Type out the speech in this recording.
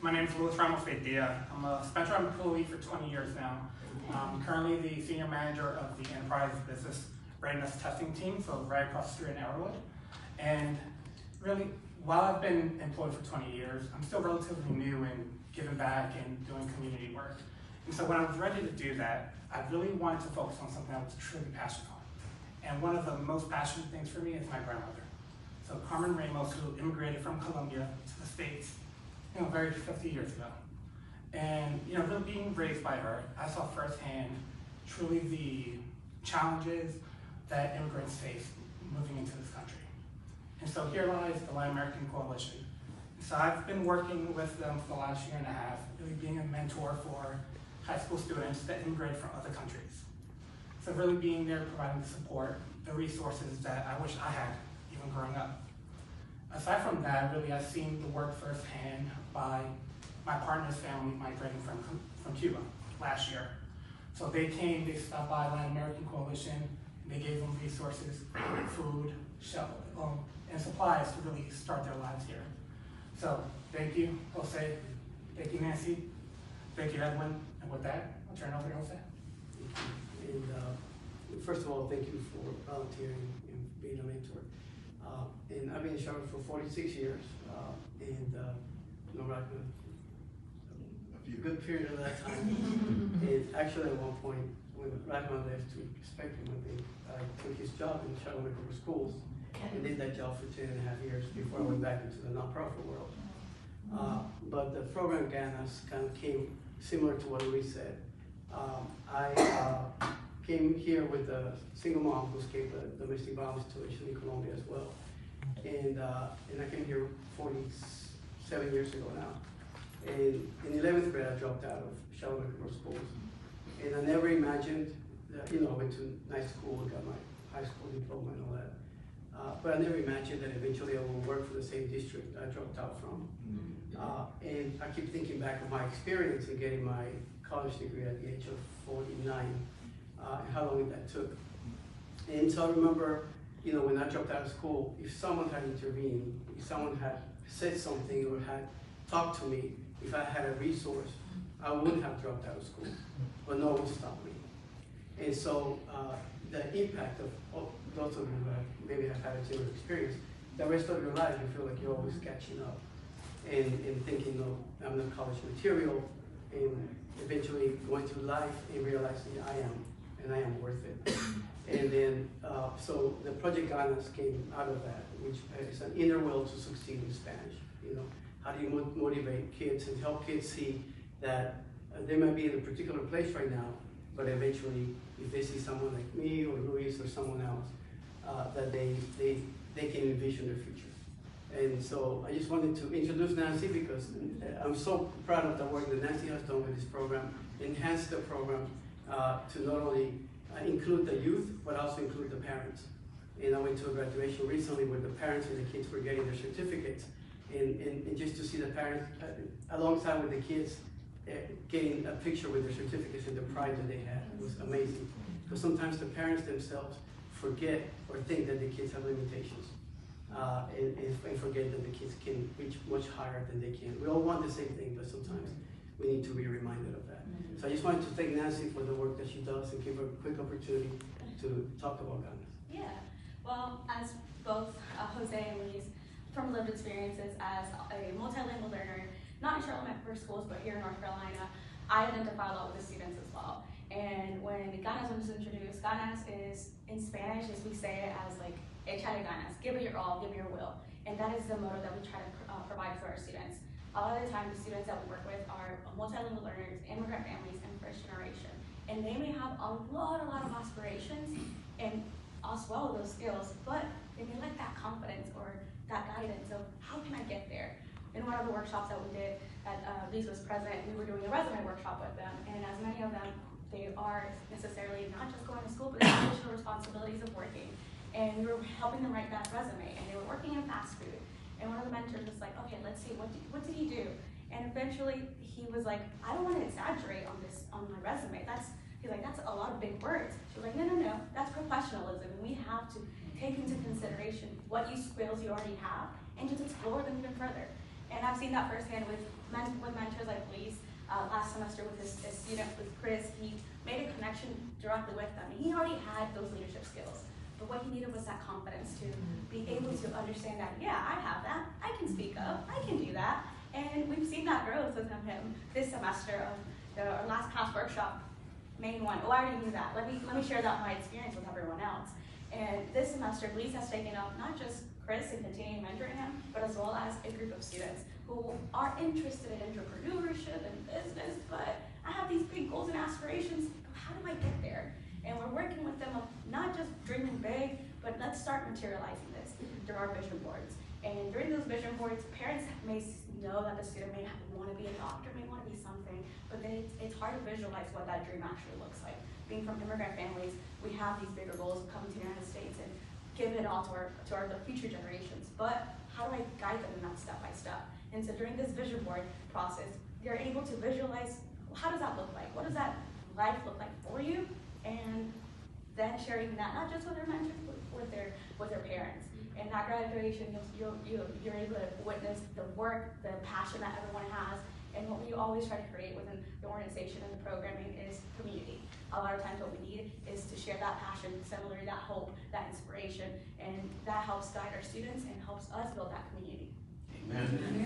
My name is Luis Ramos. I'm a Spectrum employee for 20 years now. I'm currently the senior manager of the enterprise business readiness testing team, so right across the street in Arrowwood. And really, while I've been employed for 20 years, I'm still relatively new in giving back and doing community work. And so when I was ready to do that, I really wanted to focus on something I was truly passionate on. And one of the most passionate things for me is my grandmother. So Carmen Ramos, who immigrated from Colombia to the States, very 50 years ago. And really being raised by her, I saw firsthand truly the challenges that immigrants face moving into this country. And so here lies the Latin American Coalition. So I've been working with them for the last year and a half, really being a mentor for high school students that immigrate from other countries. So really being there, providing the support, the resources that I wish I had even growing up. Aside from that, really I've seen the work firsthand by my partner's family migrating from Cuba last year. So they stopped by Latin American Coalition, and they gave them resources, food, shelter, and supplies to really start their lives here. So thank you, Jose. Thank you, Nancy. Thank you, Edwin. And with that, I'll turn it over to Jose. And first of all, thank you for volunteering and being a mentor. And I've been in Charlotte for 46 years, a good period of that time. And actually, at one point, when Rahman left to Spectrum, I took his job in Charlotte River Schools and did that job for 10.5 years before I went back into the nonprofit world. But the program Ganas kind of came similar to what Luis said. I came here with a single mom who escaped a domestic violence situation in Colombia as well. And I came here 47 years ago now. And in 11th grade, I dropped out of Charlotte River Schools. And I never imagined that, I went to nice school, got my high school diploma and all that. But I never imagined that eventually I would work for the same district I dropped out from. And I keep thinking back on my experience in getting my college degree at the age of 49, and how long that took. And so I remember, when I dropped out of school, if someone had intervened, if someone had said something or had talked to me, if I had a resource, I wouldn't have dropped out of school, but no one stopped me. And so the impact of those of you that maybe have had a similar experience, the rest of your life you feel like you're always catching up and thinking, I'm not college material, and eventually going through life and realizing I am worth it. And then, so the Project Ganas came out of that, which is an inner will to succeed in Spanish. How do you motivate kids and help kids see that they might be in a particular place right now, but eventually, if they see someone like me or Luis or someone else, that they can envision their future. And so I just wanted to introduce Nancy because I'm so proud of the work that Nancy has done with this program, enhance the program to not only include the youth, but also include the parents. And I went to a graduation recently where the parents and the kids were getting their certificates. And just to see the parents alongside with the kids getting a picture with their certificates and the pride that they had was amazing. Because sometimes the parents themselves forget or think that the kids have limitations and forget that the kids can reach much higher than they can. We all want the same thing, but sometimes we need to be reminded of that. So I just wanted to thank Nancy for the work that she does and give her a quick opportunity to talk about Ganas. Yeah, well, as both Jose and Luis, from lived experiences as a multilingual learner, not in Charlotte River Schools, but here in North Carolina, I identify a lot with the students as well. And when Ganas was introduced, Ganas is, in Spanish, as we say it as like, échale ganas, give it your all, give it your will. And that is the motto that we try to provide for our students. A lot of the time, the students that we work with are multilingual learners, immigrant families, and first generation. And they may have a lot of aspirations and as well those skills, but they may lack that confidence or that guidance of how can I get there. In one of the workshops that we did, that Luis was present, we were doing a resume workshop with them, and as many of them, they are necessarily not just going to school, but there's additional responsibilities of working. And we were helping them write that resume, and they were working in fast food. And one of the mentors was like, okay, let's see, what did he do? And eventually, he was like, I don't want to exaggerate on my resume. He's like, that's a lot of big words. She was like, no, that's professionalism. And we have to take into consideration what skills you already have and just explore them even further. And I've seen that firsthand with last semester with his student, with Chris. He made a connection directly with them. He already had those leadership skills, but what he needed was that confidence to be able to understand that, yeah, I have that, I can speak up, I can do that. And we've seen that growth with him this semester of our last past workshop, main one. Oh, I already knew that. Let me share that my experience with everyone else. And this semester, Luis has taken up not just Chris and continuing mentoring him, but as well as a group of students who are interested in entrepreneurship and business, but I have these big goals and aspirations. How do I get there? And we're working with them of not just dreaming big, but let's start materializing this through our vision boards. And during those vision boards, parents may know that the student may want to be a doctor, may want to be something, but then it's hard to visualize what that dream actually looks like. Being from immigrant families, we have these bigger goals of coming to the United States and give it all to our future generations. But how do I guide them in that step by step? And so during this vision board process, you're able to visualize, how does that look like? What does that life look like for you? And then sharing that not just with their mentors, but with their parents. And that graduation, you're able to witness the work, the passion that everyone has. And what we always try to create within the organization and the programming is community. A lot of times what we need is to share that passion, similarly that hope, that inspiration, and that helps guide our students and helps us build that community. Amen.